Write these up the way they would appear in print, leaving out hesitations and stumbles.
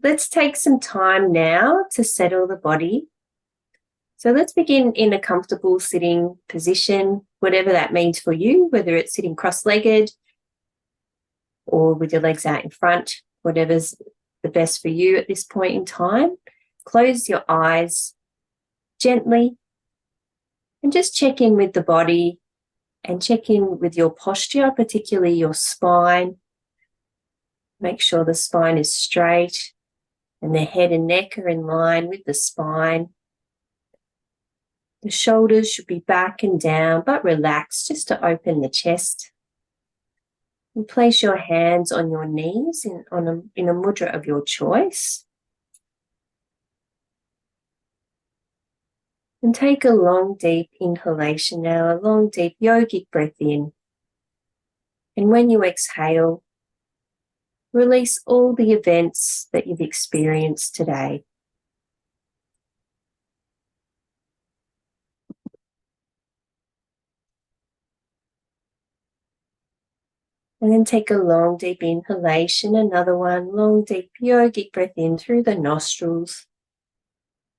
Let's take some time now to settle the body. So let's begin in a comfortable sitting position, whatever that means for you, whether it's sitting cross-legged or with your legs out in front, whatever's the best for you at this point in time. Close your eyes gently and just check in with the body and check in with your posture, particularly your spine. Make sure the spine is straight and the head and neck are in line with the spine. The shoulders should be back and down, but relaxed just to open the chest. And place your hands on your knees in a mudra of your choice. And take a long, deep inhalation now, a long, deep yogic breath in. And when you exhale, release all the events that you've experienced today. And then take a long, deep inhalation, another one, long, deep yogic breath in through the nostrils.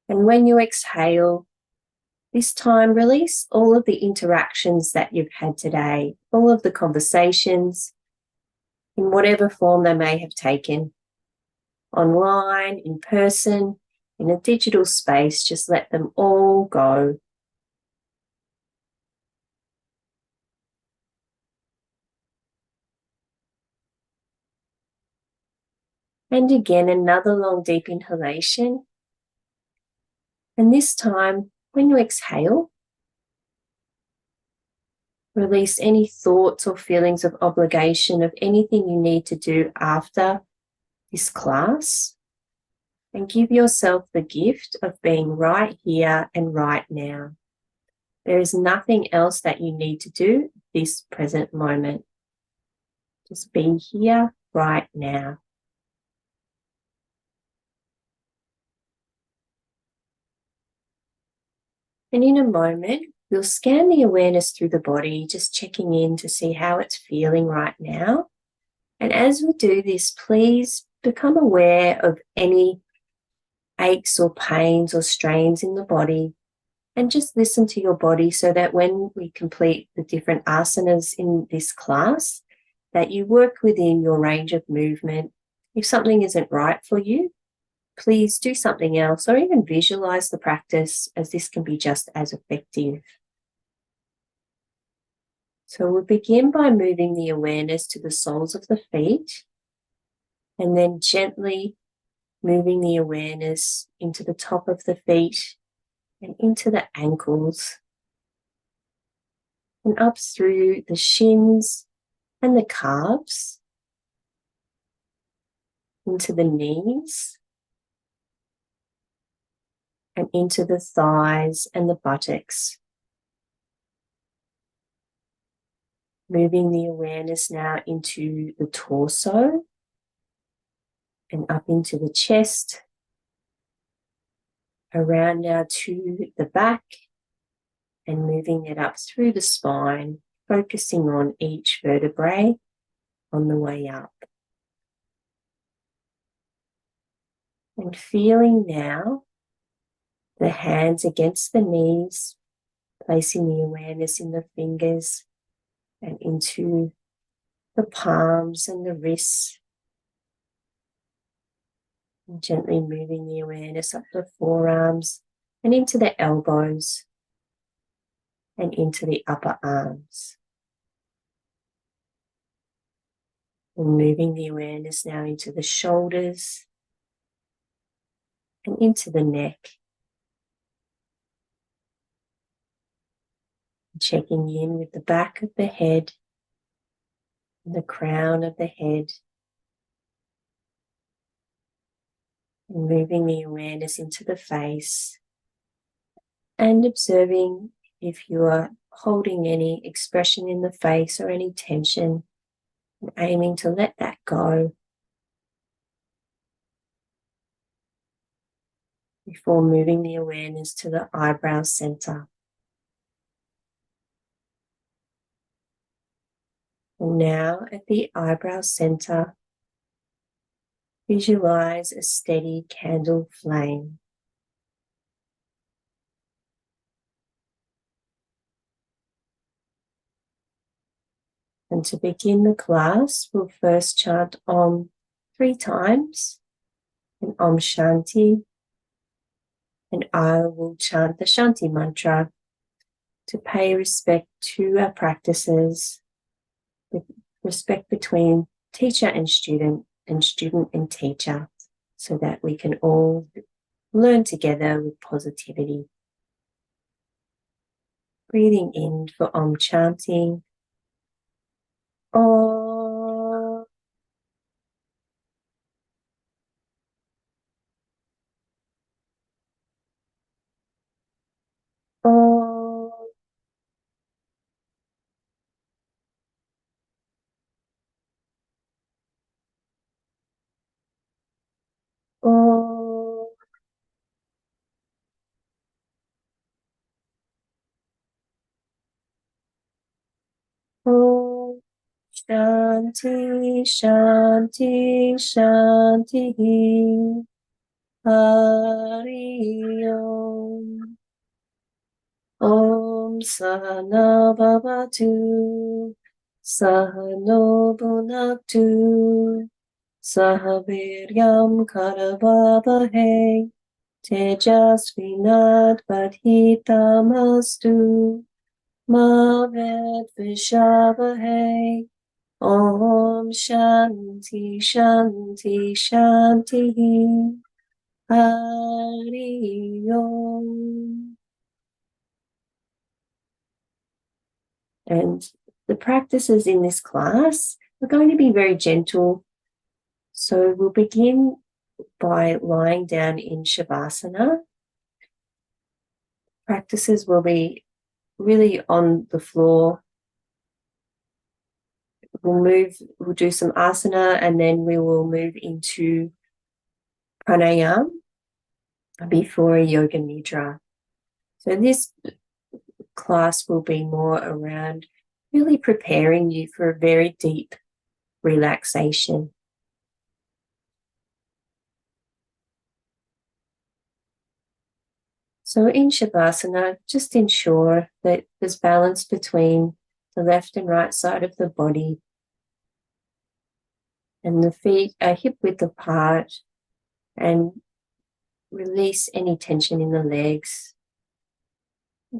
And when you exhale, this time release all of the interactions that you've had today, all of the conversations, in whatever form they may have taken, online, in person, in a digital space, just let them all go. And again, another long, deep inhalation. And this time, when you exhale, release any thoughts or feelings of obligation of anything you need to do after this class. And give yourself the gift of being right here and right now. There is nothing else that you need to do this present moment. Just be here right now. And in a moment, we'll scan the awareness through the body, just checking in to see how it's feeling right now. And as we do this, please become aware of any aches or pains or strains in the body, and just listen to your body so that when we complete the different asanas in this class, that you work within your range of movement. If something isn't right for you, please do something else or even visualize the practice, as this can be just as effective. So we'll begin by moving the awareness to the soles of the feet and then gently moving the awareness into the top of the feet and into the ankles and up through the shins and the calves, into the knees and into the thighs and the buttocks. Moving the awareness now into the torso and up into the chest, around now to the back, and moving it up through the spine, focusing on each vertebrae on the way up. And feeling now the hands against the knees, placing the awareness in the fingers and into the palms and the wrists. And gently moving the awareness up the forearms and into the elbows and into the upper arms. And moving the awareness now into the shoulders and into the neck. Checking in with the back of the head and the crown of the head. And moving the awareness into the face and observing if you are holding any expression in the face or any tension, and aiming to let that go before moving the awareness to the eyebrow center. And now at the eyebrow center, Visualize a steady candle flame. And to begin the class, we'll first chant Om 3 times, and Om Shanti, and I will chant the Shanti mantra to pay respect to our practices, with respect between teacher and student and teacher, so that we can all learn together with positivity. Breathing in for Om chanting. Om. Om. Om. Om. Shanti, Shanti, Shanti. Hari Om. Om Sahana Bhavatu, Sahano Bhunaktu, Sahaviryam Karavavahe, Tejasvinadvadhitamastu, Ma Vedvishavahe. Om Shanti Shanti Shanti. Hari Om. And the practices in this class are going to be very gentle. So we'll begin by lying down in Shavasana. Practices will be really on the floor. We'll do some asana, and then we will move into Pranayama before a yoga Nidra. So this class will be more around really preparing you for a very deep relaxation. So in Shavasana, just ensure that there's balance between the left and right side of the body, and the feet are hip width apart, and release any tension in the legs.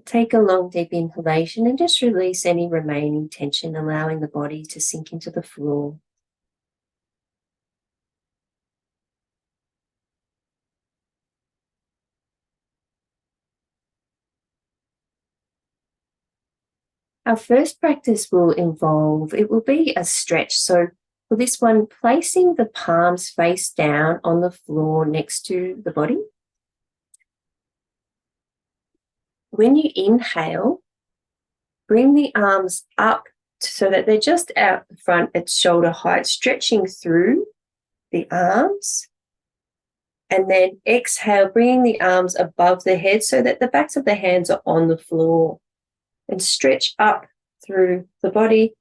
Take a long, deep inhalation and just release any remaining tension, allowing the body to sink into the floor. Our first practice will be a stretch. So for this one, placing the palms face down on the floor next to the body. When you inhale, bring the arms up so that they're just out the front at shoulder height, stretching through the arms. And then exhale, bringing the arms above the head so that the backs of the hands are on the floor, and stretch up through the body.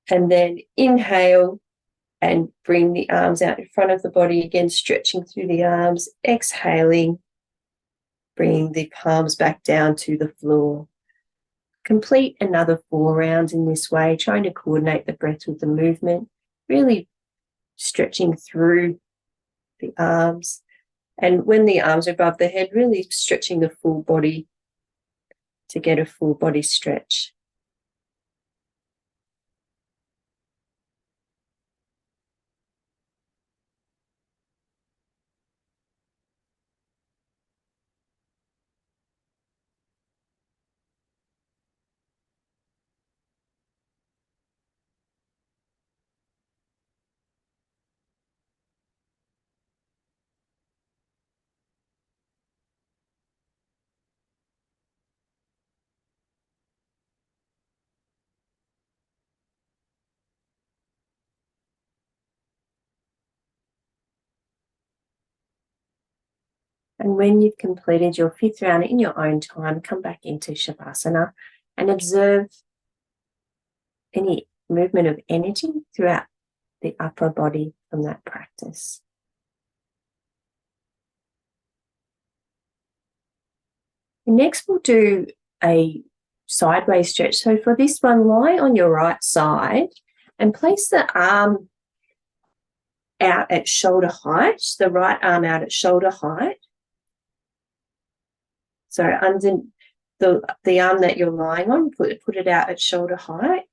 And then inhale and bring the arms out in front of the body, again, stretching through the arms, exhaling, bringing the palms back down to the floor. Complete another 4 rounds in this way, trying to coordinate the breath with the movement, really stretching through the arms. And when the arms are above the head, really stretching the full body to get a full body stretch. And when you've completed your 5th round in your own time, come back into Shavasana and observe any movement of energy throughout the upper body from that practice. Next, we'll do a sideways stretch. So for this one, lie on your right side and place the arm out at shoulder height, the right arm out at shoulder height. So under the arm that you're lying on, put it out at shoulder height.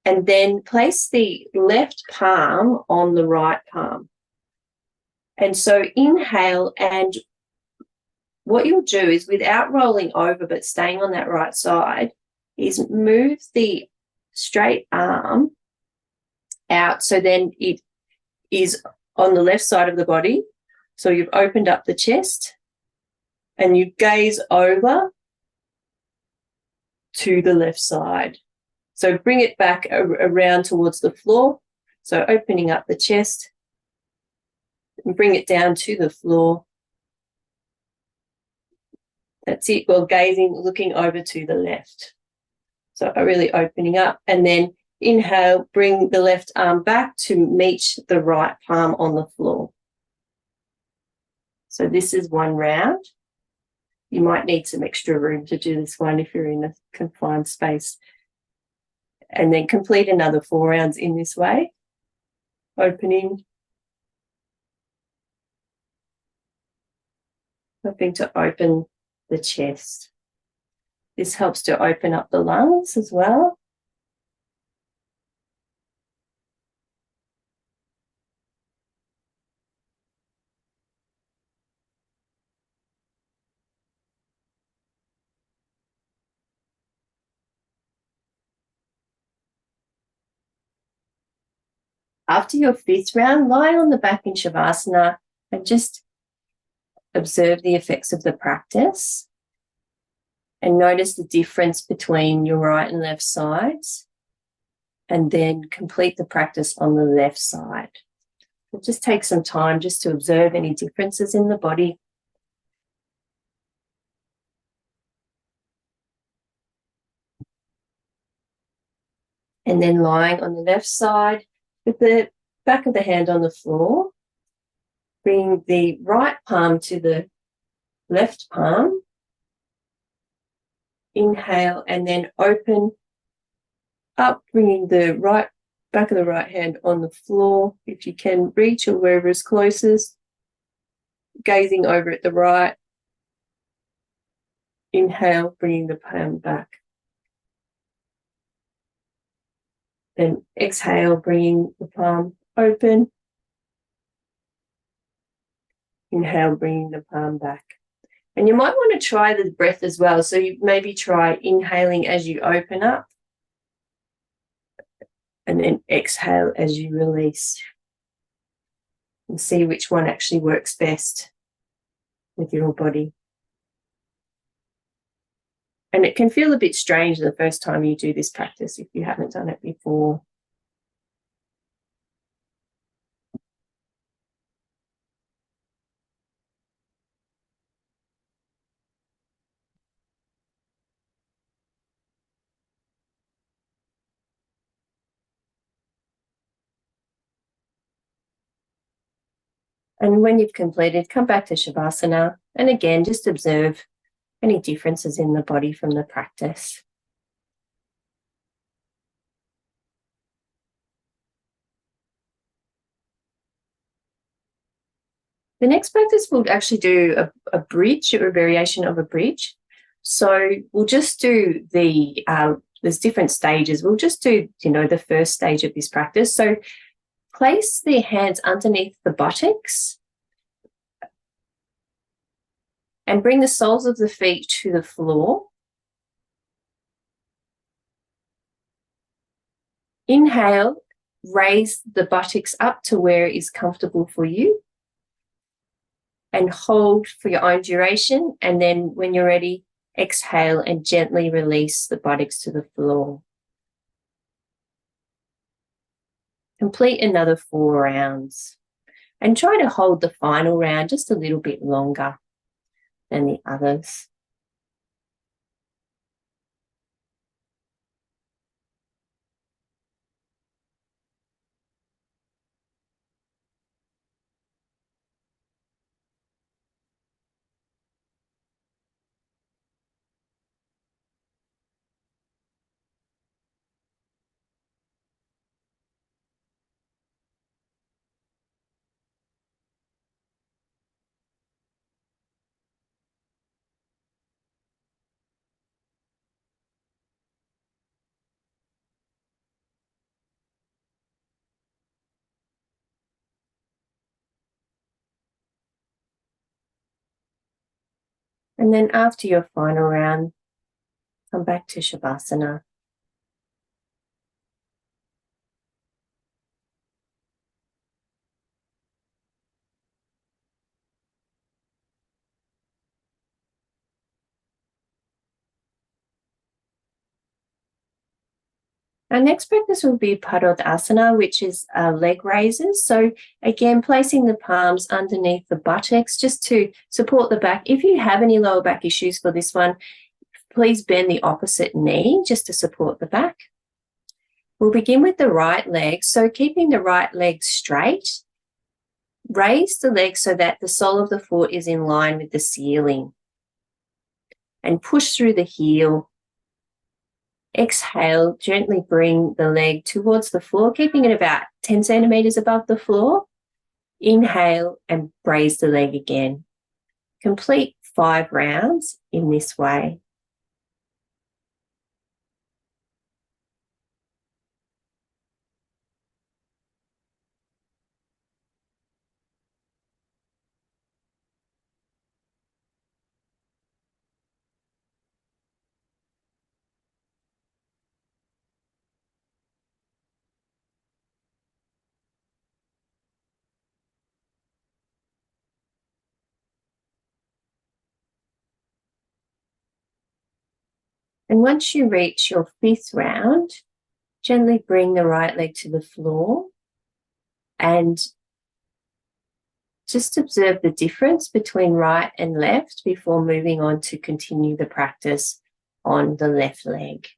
And then place the left palm on the right palm. And so inhale, and what you'll do is, without rolling over but staying on that right side, is move the straight arm out so then it is on the left side of the body. So you've opened up the chest and you gaze over to the left side. So bring it back around towards the floor. So opening up the chest and bring it down to the floor. That's it. Well, gazing, looking over to the left. So really opening up, and then inhale, bring the left arm back to meet the right palm on the floor. So this is one round. You might need some extra room to do this one if you're in a confined space. And then complete another 4 rounds in this way. Opening. Hoping to open the chest. This helps to open up the lungs as well. After your 5th round, lie on the back in Shavasana and just observe the effects of the practice. And notice the difference between your right and left sides, and then complete the practice on the left side. So just take some time just to observe any differences in the body. And then lying on the left side with the back of the hand on the floor, bring the right palm to the left palm. Inhale and then open up, bringing the back of the right hand on the floor. If you can reach or wherever is closest, gazing over at the right. Inhale, bringing the palm back. Then exhale, bringing the palm open. Inhale, bringing the palm back. And you might want to try the breath as well. So you maybe try inhaling as you open up and then exhale as you release, and see which one actually works best with your body. And it can feel a bit strange the first time you do this practice if you haven't done it before. And when you've completed, come back to Shavasana, and again, just observe any differences in the body from the practice. The next practice we'll actually do a bridge, or a variation of a bridge. So we'll just do there's different stages. We'll just do, the first stage of this practice. So place the hands underneath the buttocks and bring the soles of the feet to the floor. Inhale, raise the buttocks up to where it is comfortable for you, and hold for your own duration. And then when you're ready, exhale and gently release the buttocks to the floor. Complete another 4 rounds and try to hold the final round just a little bit longer than the others. And then after your final round, come back to Shavasana. Our next practice will be Asana, which is leg raises. So again, placing the palms underneath the buttocks just to support the back. If you have any lower back issues for this one, please bend the opposite knee just to support the back. We'll begin with the right leg. So keeping the right leg straight, raise the leg so that the sole of the foot is in line with the ceiling and push through the heel. Exhale, gently bring the leg towards the floor, keeping it about 10 centimeters above the floor. Inhale and raise the leg again. Complete 5 rounds in this way. And once you reach your 5th round, gently bring the right leg to the floor and just observe the difference between right and left before moving on to continue the practice on the left leg.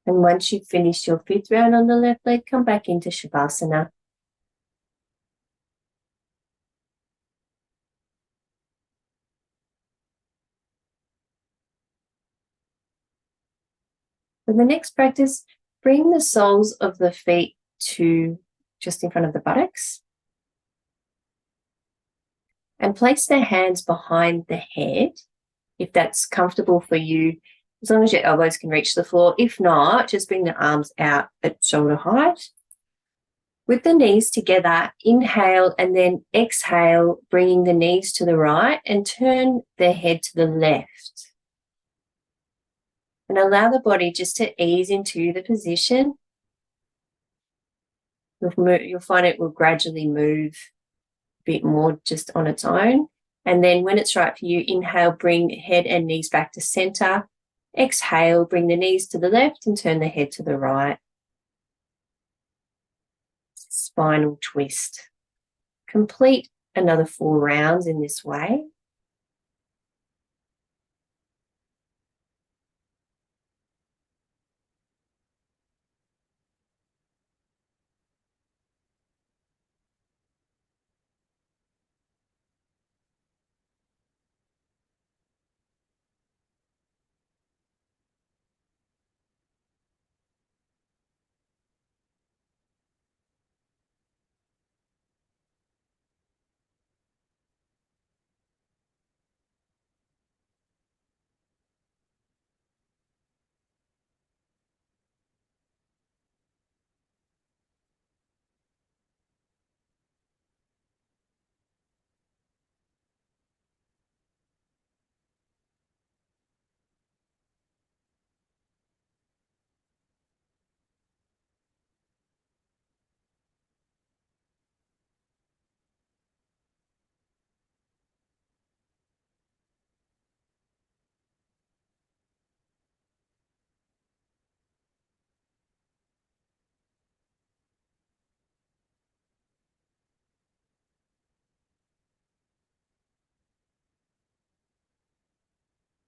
And once you've finished your 5th round on the left leg, come back into Shavasana. For the next practice, bring the soles of the feet to just in front of the buttocks and place their hands behind the head, if that's comfortable for you, as long as your elbows can reach the floor. If not, just bring the arms out at shoulder height. With the knees together, inhale and then exhale, bringing the knees to the right and turn the head to the left. And allow the body just to ease into the position. You'll find it will gradually move a bit more just on its own. And then when it's right for you, inhale, bring head and knees back to center. Exhale, bring the knees to the left and turn the head to the right. Spinal twist. Complete another 4 rounds in this way.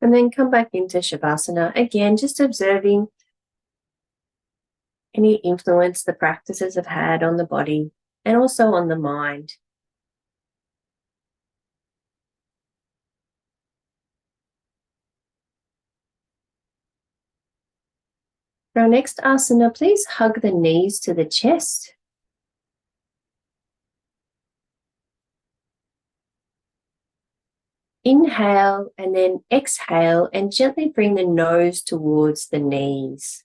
And then come back into Shavasana. Again, just observing any influence the practices have had on the body and also on the mind. For our next asana, please hug the knees to the chest. Inhale and then exhale and gently bring the nose towards the knees.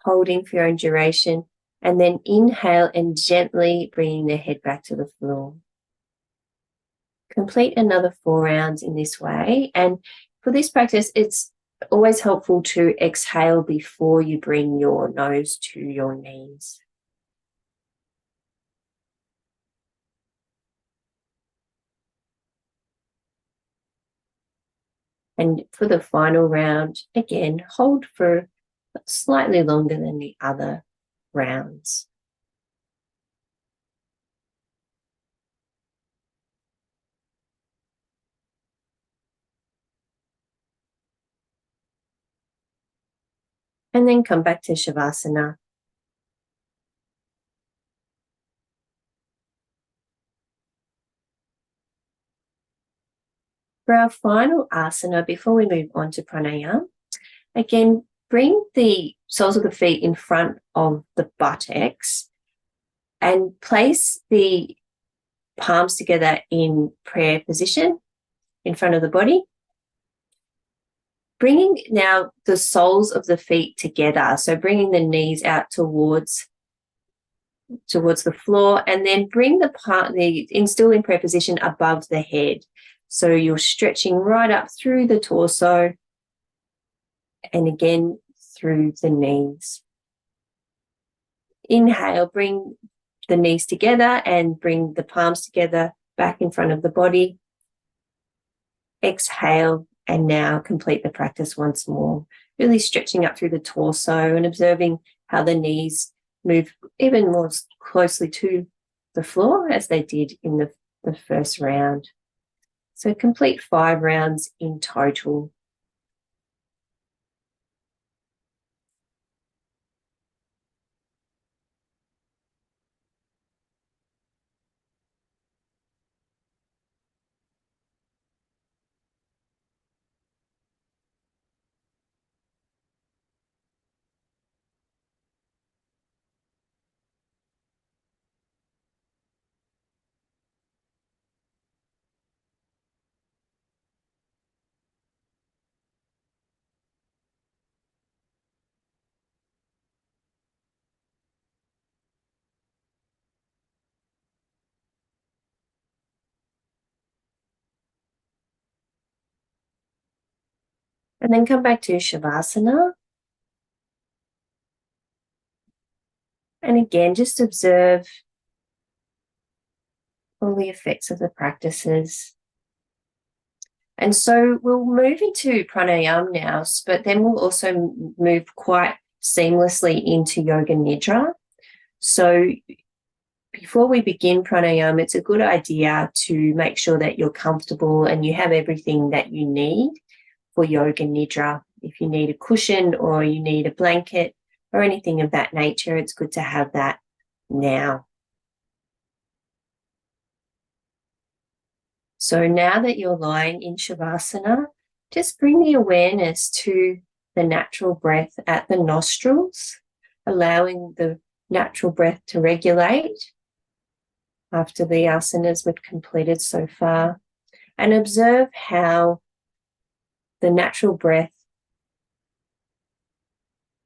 Holding for your own duration, and then inhale and gently bringing the head back to the floor. Complete another 4 rounds in this way. And for this practice, it's always helpful to exhale before you bring your nose to your knees. And for the final round, again, hold for slightly longer than the other rounds. And then come back to Shavasana. For our final asana, before we move on to pranayama, again, bring the soles of the feet in front of the buttocks and place the palms together in prayer position in front of the body. Bringing now the soles of the feet together, so bringing the knees out towards the floor, and then bring still in prayer position above the head. So you're stretching right up through the torso and again through the knees. Inhale, bring the knees together and bring the palms together back in front of the body. Exhale, and now complete the practice once more, really stretching up through the torso and observing how the knees move even more closely to the floor as they did in the first round. So complete 5 rounds in total. And then come back to Shavasana. And again, just observe all the effects of the practices. And so we'll move into pranayama now, but then we'll also move quite seamlessly into yoga nidra. So before we begin pranayama, it's a good idea to make sure that you're comfortable and you have everything that you need for yoga nidra. If you need a cushion or you need a blanket or anything of that nature, it's good to have that now. So now that you're lying in Shavasana, just bring the awareness to the natural breath at the nostrils, allowing the natural breath to regulate after the asanas we've completed so far, and observe how the natural breath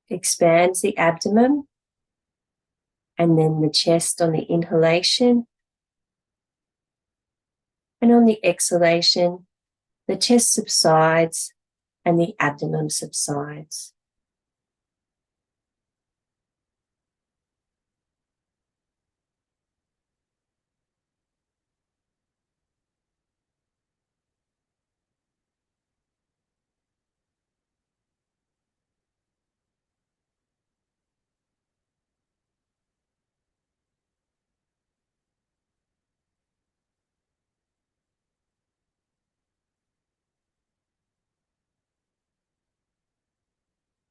expands the abdomen and then the chest on the inhalation. And on the exhalation, the chest subsides and the abdomen subsides.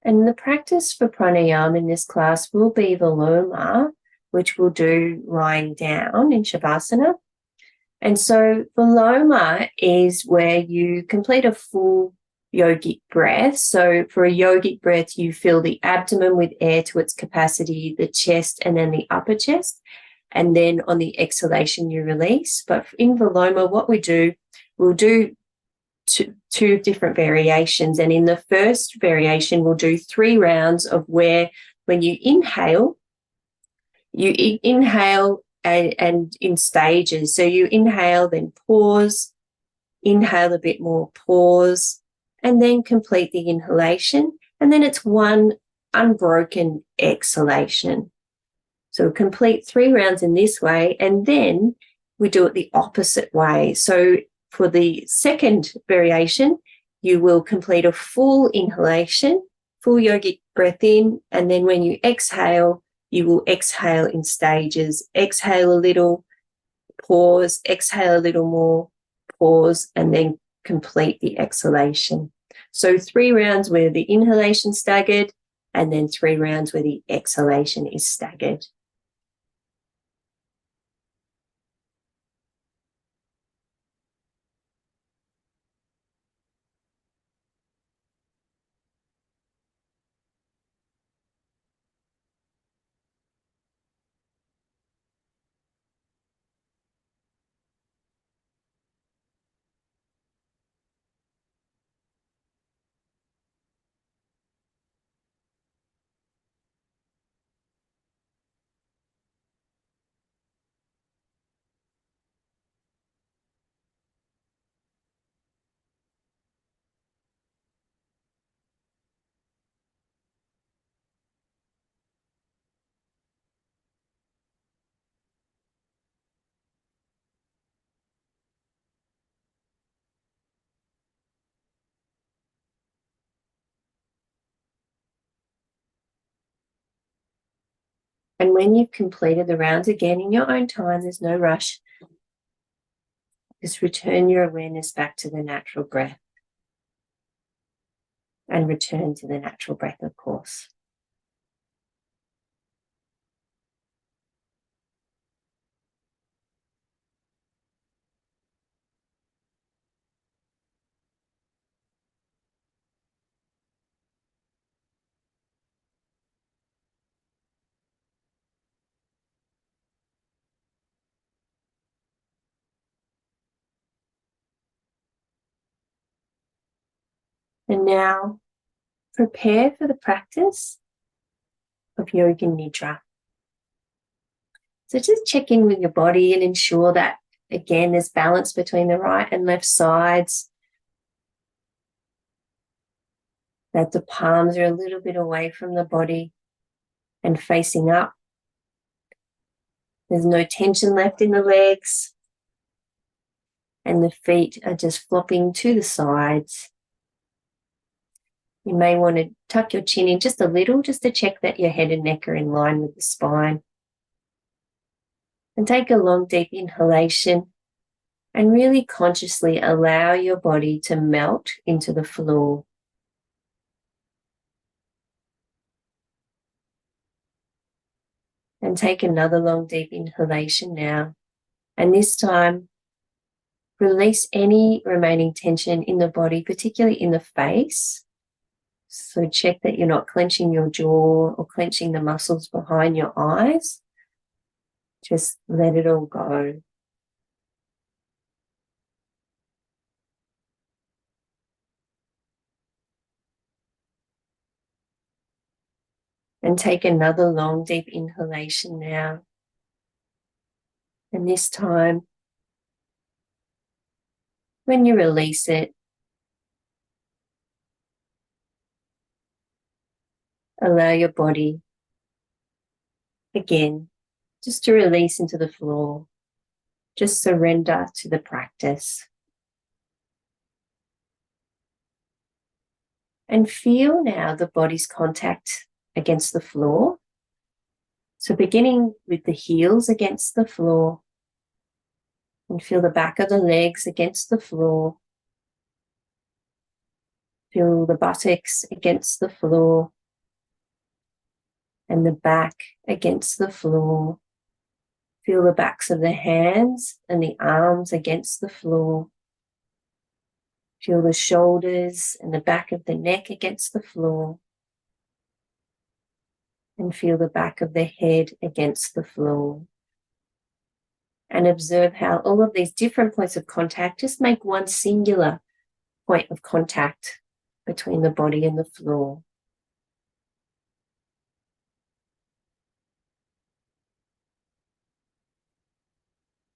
And the practice for pranayama in this class will be the loma, which we'll do lying down in shavasana. And so the loma is where you complete a full yogic breath. So for a yogic breath, you fill the abdomen with air to its capacity, the chest, and then the upper chest. And then on the exhalation, you release. But in Viloma, what we'll do two different variations. And in the first variation, we'll do 3 rounds of where when you inhale and in stages. So you inhale, then pause, inhale a bit more, pause, and then complete the inhalation. And then it's one unbroken exhalation. So complete 3 rounds in this way, and then we do it the opposite way. So for the second variation, you will complete a full inhalation, full yogic breath in, and then when you exhale, you will exhale in stages. Exhale a little, pause, exhale a little more, pause, and then complete the exhalation. So 3 rounds where the inhalation staggered, and then 3 rounds where the exhalation is staggered. And when you've completed the rounds, again, in your own time, there's no rush. Just return your awareness back to the natural breath. And return to the natural breath, of course. And now prepare for the practice of yoga nidra. So just check in with your body and ensure that, again, there's balance between the right and left sides, that the palms are a little bit away from the body and facing up. There's no tension left in the legs, and the feet are just flopping to the sides. You may want to tuck your chin in just a little, just to check that your head and neck are in line with the spine. And take a long, deep inhalation and really consciously allow your body to melt into the floor. And take another long, deep inhalation now. And this time, release any remaining tension in the body, particularly in the face. So check that you're not clenching your jaw or clenching the muscles behind your eyes. Just let it all go. And take another long, deep inhalation now. And this time, when you release it, allow your body, again, just to release into the floor. Just surrender to the practice. And feel now the body's contact against the floor. So beginning with the heels against the floor, and feel the back of the legs against the floor. Feel the buttocks against the floor. and the back against the floor. Feel the backs of the hands and the arms against the floor. Feel the shoulders and the back of the neck against the floor. And feel the back of the head against the floor. And observe how all of these different points of contact just make one singular point of contact between the body and the floor.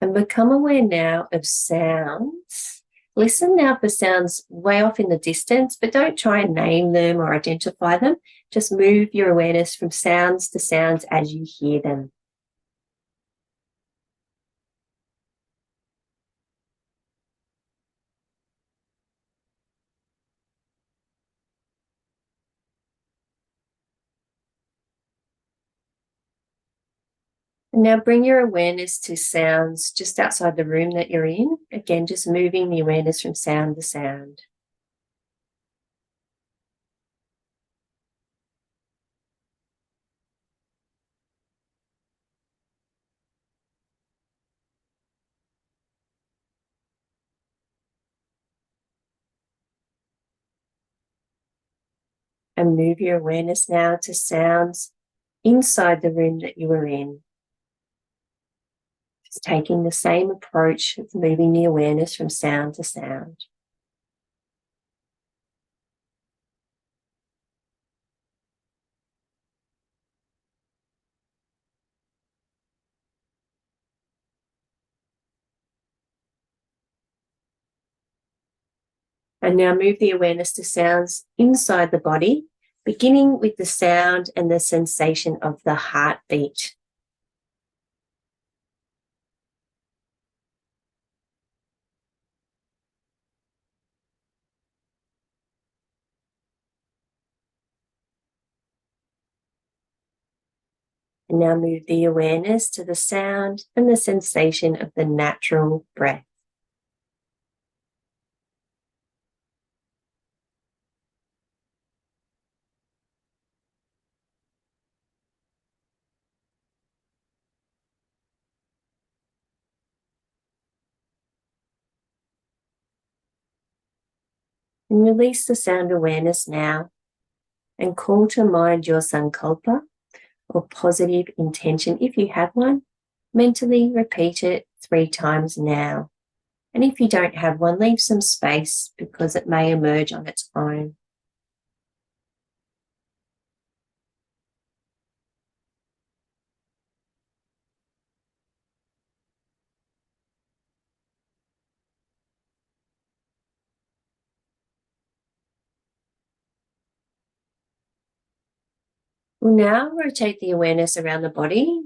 And become aware now of sounds. Listen now for sounds way off in the distance, but don't try and name them or identify them. Just move your awareness from sounds to sounds as you hear them. And now bring your awareness to sounds just outside the room that you're in. Again, just moving the awareness from sound to sound. And move your awareness now to sounds inside the room that you were in. Just taking the same approach of moving the awareness from sound to sound. And now move the awareness to sounds inside the body, beginning with the sound and the sensation of the heartbeat. And now move the awareness to the sound and the sensation of the natural breath. And release the sound awareness now and call to mind your Sankalpa or positive intention. If you have one, mentally repeat it 3 times now. And if you don't have one, leave some space because it may emerge on its own. We'll now rotate the awareness around the body.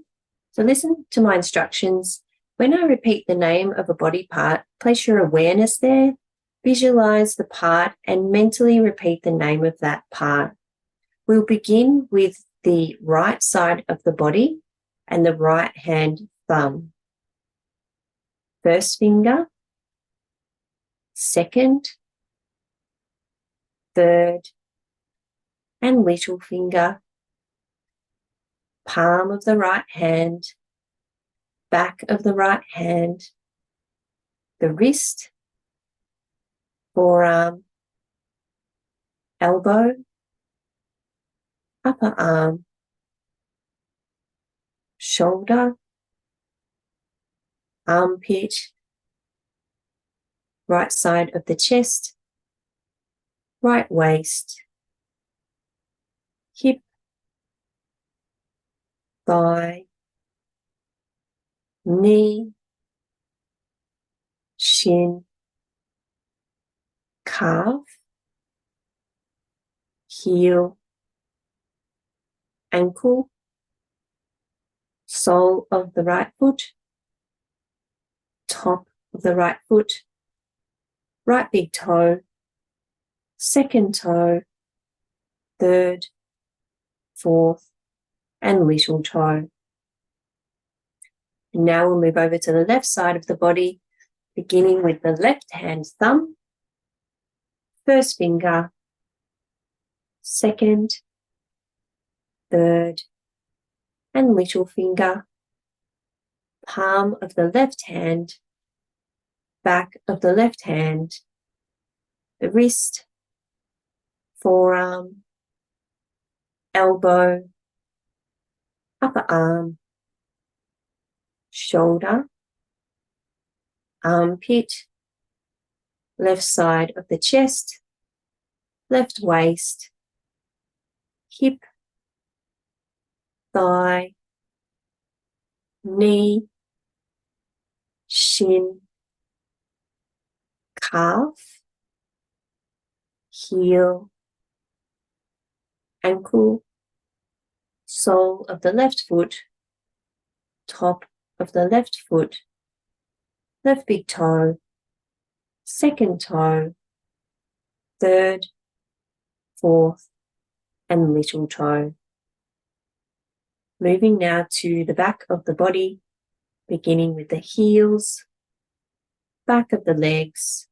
So listen to my instructions. When I repeat the name of a body part, place your awareness there, visualize the part, and mentally repeat the name of that part. We'll begin with the right side of the body and the right hand thumb. First finger, second, third, and little finger, palm of the right hand, back of the right hand, the wrist, forearm, elbow, upper arm, shoulder, armpit, right side of the chest, right waist, hip, thigh, knee, shin, calf, heel, ankle, sole of the right foot, top of the right foot, right big toe, second toe, third, fourth, and little toe. And now we'll move over to the left side of the body, beginning with the left hand thumb, first finger, second, third, and little finger, palm of the left hand, back of the left hand, the wrist, forearm, elbow, upper arm, shoulder, armpit, left side of the chest, left waist, hip, thigh, knee, shin, calf, heel, ankle, sole of the left foot, top of the left foot, left big toe, second toe, third, fourth, and little toe. Moving now to the back of the body, beginning with the heels, back of the legs,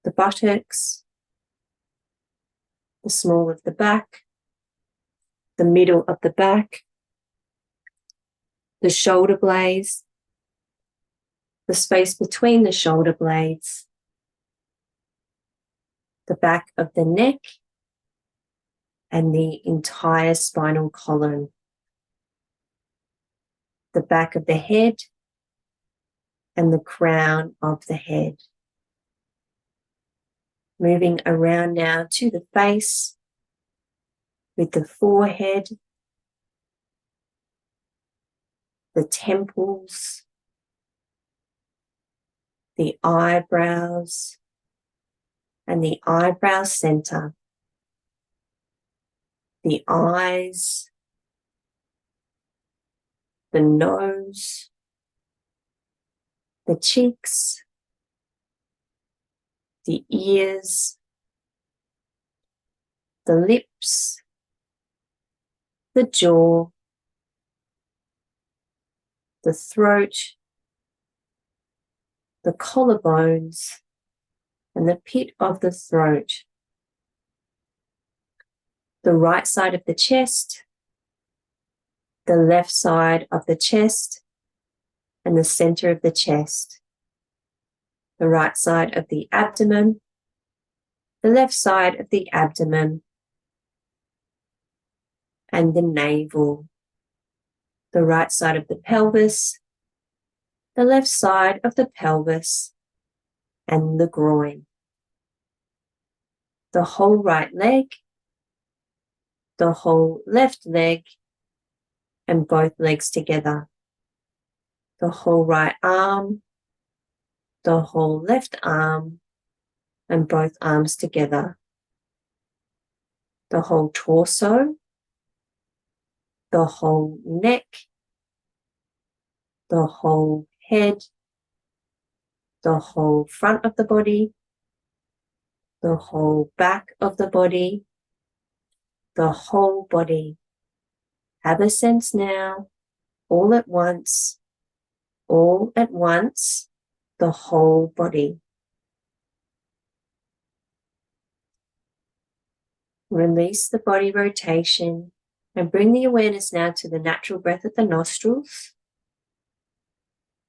the buttocks, the small of the back, the middle of the back, the shoulder blades, the space between the shoulder blades, the back of the neck, and the entire spinal column, the back of the head, and the crown of the head. Moving around now to the face, with the forehead, the temples, the eyebrows, and the eyebrow center, the eyes, the nose, the cheeks, the ears, the lips, the jaw, the throat, the collarbones, and the pit of the throat, the right side of the chest, the left side of the chest, and the center of the chest, the right side of the abdomen, the left side of the abdomen, and the navel, the right side of the pelvis, the left side of the pelvis, and the groin, the whole right leg, the whole left leg, and both legs together, the whole right arm, the whole left arm, and both arms together, the whole torso, the whole neck, the whole head, the whole front of the body, the whole back of the body, the whole body. Have a sense now, all at once, the whole body. Release the body rotation and bring the awareness now to the natural breath at the nostrils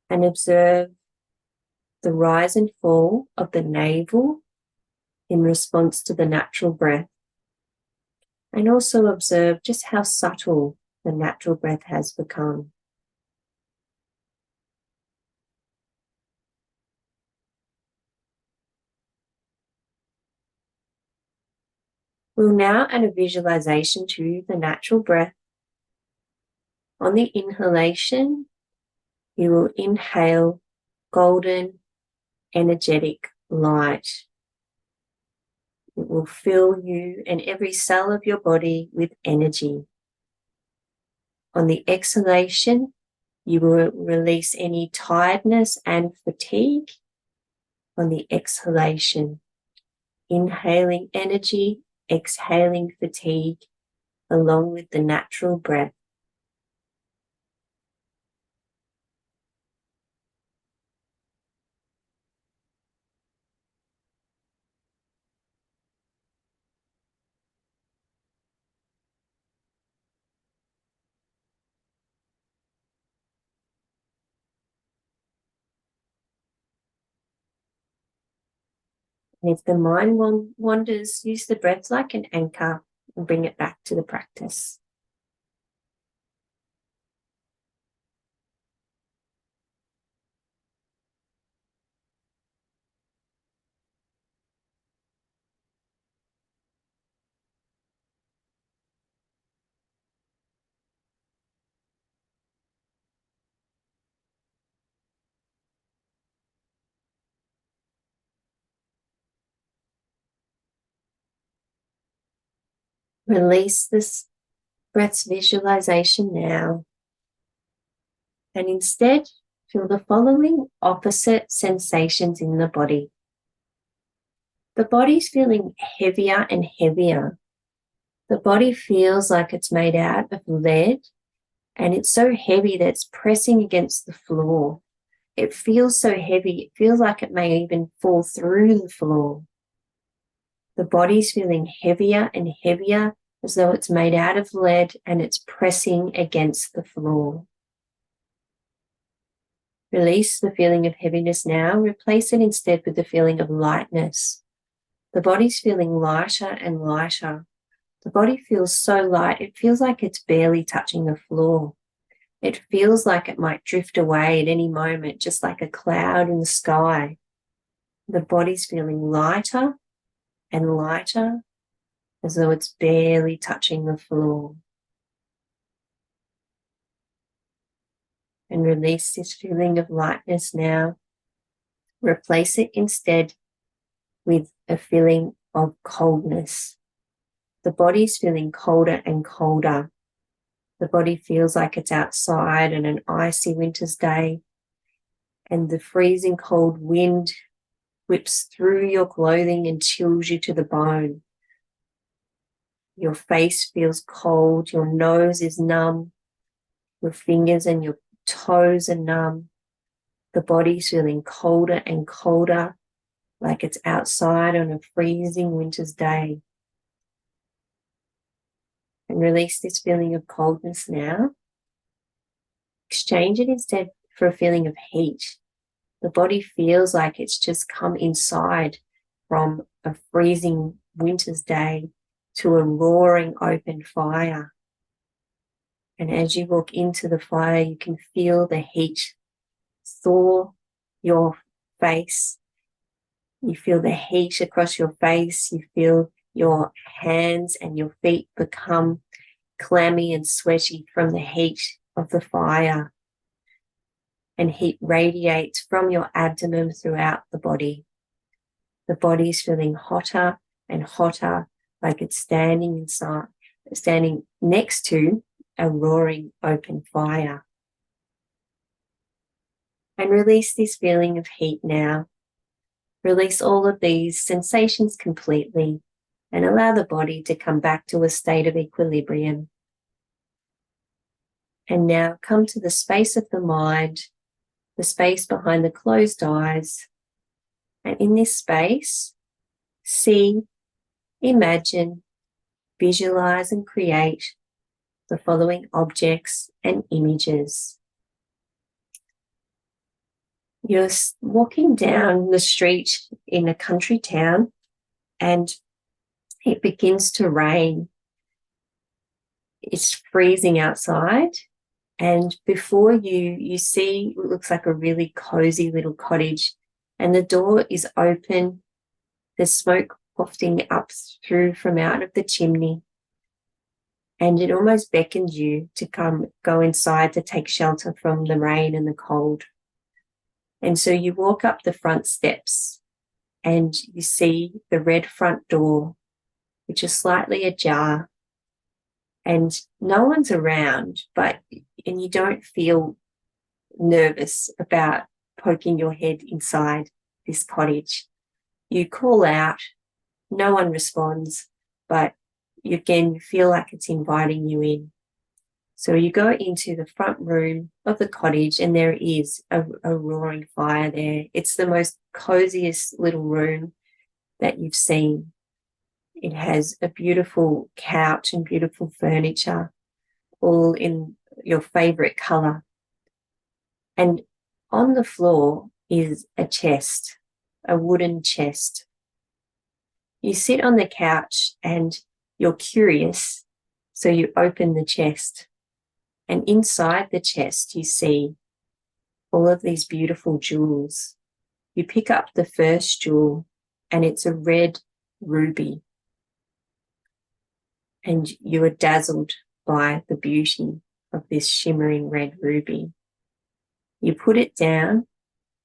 and observe the rise and fall of the navel in response to the natural breath. And also observe just how subtle the natural breath has become. We'll now add a visualization to the natural breath. On the inhalation, you will inhale golden, energetic light. It will fill you and every cell of your body with energy. On the exhalation, you will release any tiredness and fatigue. On the exhalation, inhaling energy, exhaling fatigue, along with the natural breath. And if the mind wanders, use the breath like an anchor and bring it back to the practice. Release this breath's visualization now, and instead feel the following opposite sensations in the body. The body's feeling heavier and heavier. The body feels like it's made out of lead, and it's so heavy that it's pressing against the floor. It feels so heavy, it feels like it may even fall through the floor. The body's feeling heavier and heavier, as though it's made out of lead and it's pressing against the floor. Release the feeling of heaviness now. Replace it instead with the feeling of lightness. The body's feeling lighter and lighter. The body feels so light, it feels like it's barely touching the floor. It feels like it might drift away at any moment, just like a cloud in the sky. The body's feeling lighter and lighter, as though it's barely touching the floor. And release this feeling of lightness now. Replace it instead with a feeling of coldness. The body's feeling colder and colder. The body feels like it's outside on an icy winter's day, and the freezing cold wind whips through your clothing and chills you to the bone. Your face feels cold, your nose is numb, your fingers and your toes are numb. The body's feeling colder and colder, like it's outside on a freezing winter's day. And release this feeling of coldness now. Exchange it instead for a feeling of heat. The body feels like it's just come inside from a freezing winter's day to a roaring open fire. And as you walk into the fire, you can feel the heat thaw your face. You feel the heat across your face. You feel your hands and your feet become clammy and sweaty from the heat of the fire. And heat radiates from your abdomen throughout the body. The body is feeling hotter and hotter, like it's standing next to a roaring open fire. And release this feeling of heat now. Release all of these sensations completely and allow the body to come back to a state of equilibrium. And now come to the space of the mind, the space behind the closed eyes. And in this space, see, imagine, visualize and create the following objects and images. You're walking down the street in a country town and it begins to rain. It's freezing outside, and before you see what looks like a really cozy little cottage, and the door is open. There's smoke wafting up through from out of the chimney, and it almost beckons you to go inside to take shelter from the rain and the cold. And so you walk up the front steps and you see the red front door, which is slightly ajar, and no one's around, and you don't feel nervous about poking your head inside this cottage. You call out, no one responds, but you feel like it's inviting you in. So you go into the front room of the cottage and there is a roaring fire there. It's the most coziest little room that you've seen. It has a beautiful couch and beautiful furniture, all in your favorite color. And on the floor is a chest, a wooden chest. You sit on the couch and you're curious, so you open the chest. And inside the chest, you see all of these beautiful jewels. You pick up the first jewel, and it's a red ruby. And you are dazzled by the beauty of this shimmering red ruby. You put it down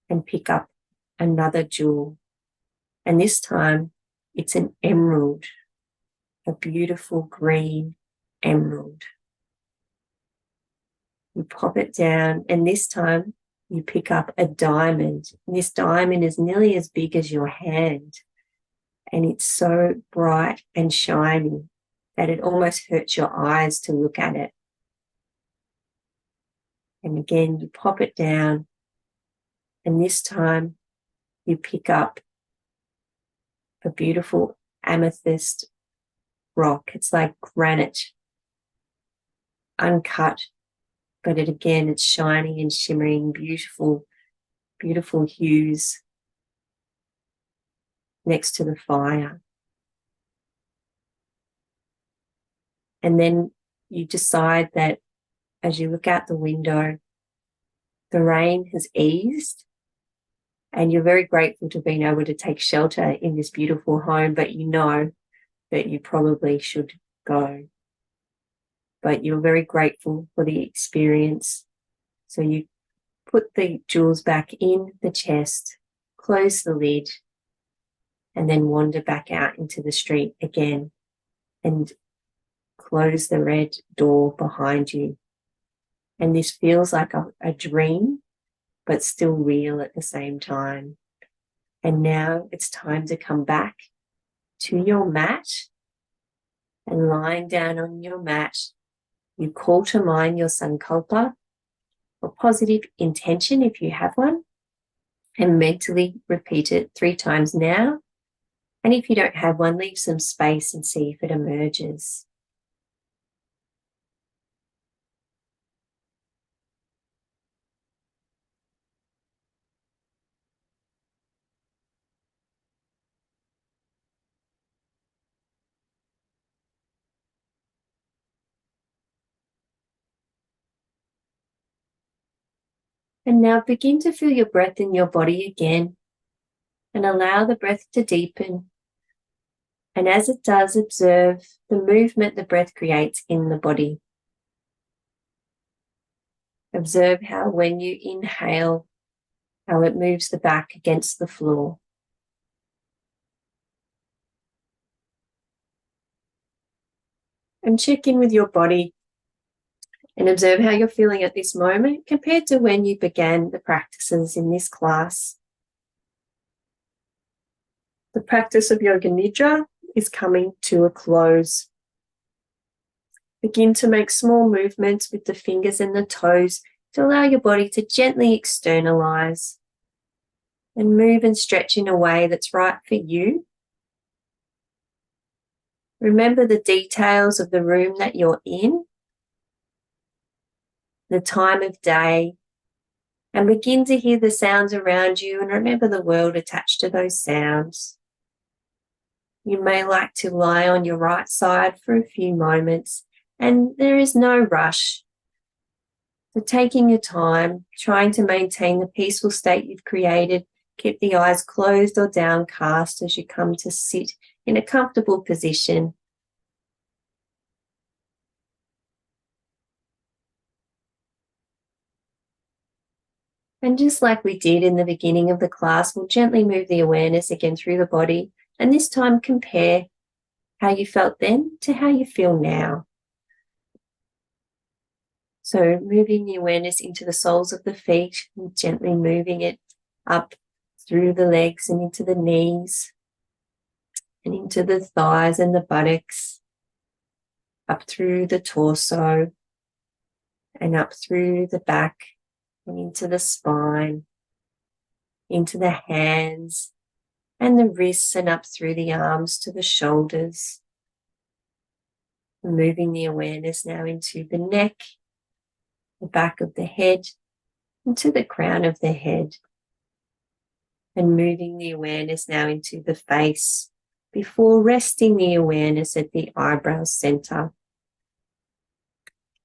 and pick up another jewel. And this time it's an emerald, a beautiful green emerald. You pop it down, and this time you pick up a diamond. And this diamond is nearly as big as your hand. And it's so bright and shiny that it almost hurts your eyes to look at it. And again, you pop it down, and this time you pick up a beautiful amethyst rock. It's like granite, uncut, but it's shiny and shimmering, beautiful, beautiful hues next to the fire. And then you decide that as you look out the window, the rain has eased, and you're very grateful to being able to take shelter in this beautiful home, but you know that you probably should go. But you're very grateful for the experience. So you put the jewels back in the chest, close the lid, and then wander back out into the street again and close the red door behind you. And this feels like a dream, but still real at the same time. And now it's time to come back to your mat, and lying down on your mat, you call to mind your Sankalpa, or positive intention if you have one, and mentally repeat it 3 times now. And if you don't have one, leave some space and see if it emerges. And now begin to feel your breath in your body again, and allow the breath to deepen. And as it does, observe the movement the breath creates in the body. Observe how when you inhale, how it moves the back against the floor. And check in with your body and observe how you're feeling at this moment compared to when you began the practices in this class. The practice of Yoga Nidra is coming to a close. Begin to make small movements with the fingers and the toes to allow your body to gently externalize and move and stretch in a way that's right for you. Remember the details of the room that you're in, the time of day, and begin to hear the sounds around you, and remember the world attached to those sounds. You may like to lie on your right side for a few moments, and there is no rush. So taking your time, trying to maintain the peaceful state you've created, keep the eyes closed or downcast as you come to sit in a comfortable position. And just like we did in the beginning of the class, we'll gently move the awareness again through the body, and this time compare how you felt then to how you feel now. So moving the awareness into the soles of the feet, and gently moving it up through the legs and into the knees and into the thighs and the buttocks, up through the torso and up through the back and into the spine, into the hands and the wrists, and up through the arms to the shoulders. Moving the awareness now into the neck, the back of the head, into the crown of the head. And moving the awareness now into the face, before resting the awareness at the eyebrow center.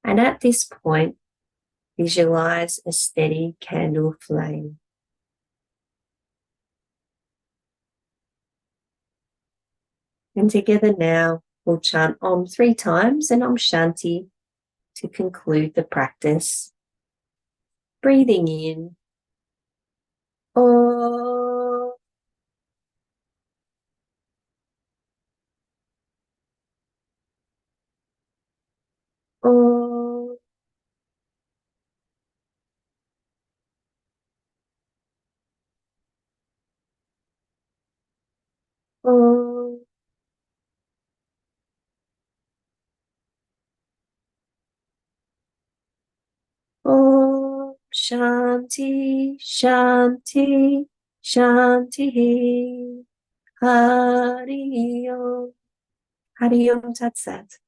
And at this point, visualize a steady candle flame. And together now, we'll chant Om 3 times and Om Shanti to conclude the practice. Breathing in, Om. Om. Om. Om Shanti, Shanti, Shanti. Hari Om. Hari Om Tat Sat.